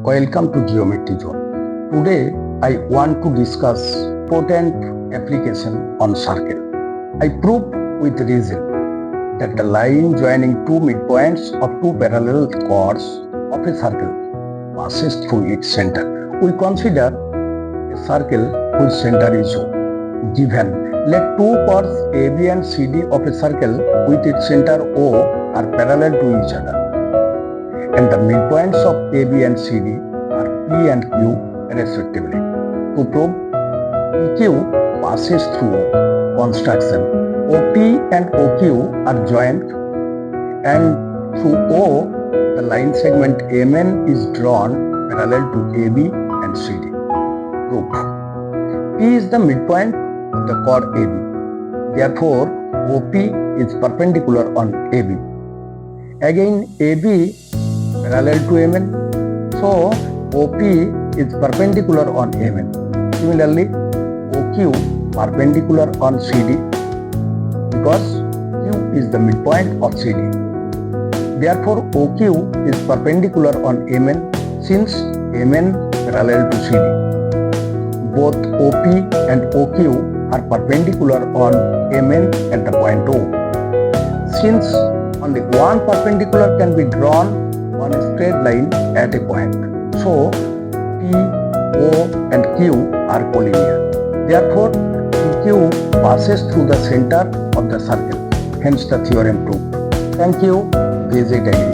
Welcome to Geometry Zone. Today I want to discuss important application on circle. I prove with reason that the line joining two midpoints of two parallel chords of a circle passes through its center. We consider a circle whose center is O. Given, let two chords AB and CD of a circle with its center O are parallel to each other, and the midpoints of AB and CD are P and Q respectively. To prove PQ passes through construction, OP and OQ are joined, and through O the line segment MN is drawn parallel to AB and CD. Proof. P is the midpoint of the chord AB. Therefore, OP is perpendicular on AB. Again, AB parallel to MN. So, OP is perpendicular on MN. Similarly, OQ perpendicular on CD because Q is the midpoint of CD. Therefore, OQ is perpendicular on MN since MN parallel to CD. Both OP and OQ are perpendicular on MN at the point O. Since only one perpendicular can be drawn on a straight line at a point, so P, O and Q are collinear. Therefore, PQ passes through the center of the circle. Hence the theorem proved. Thank you. Visit again.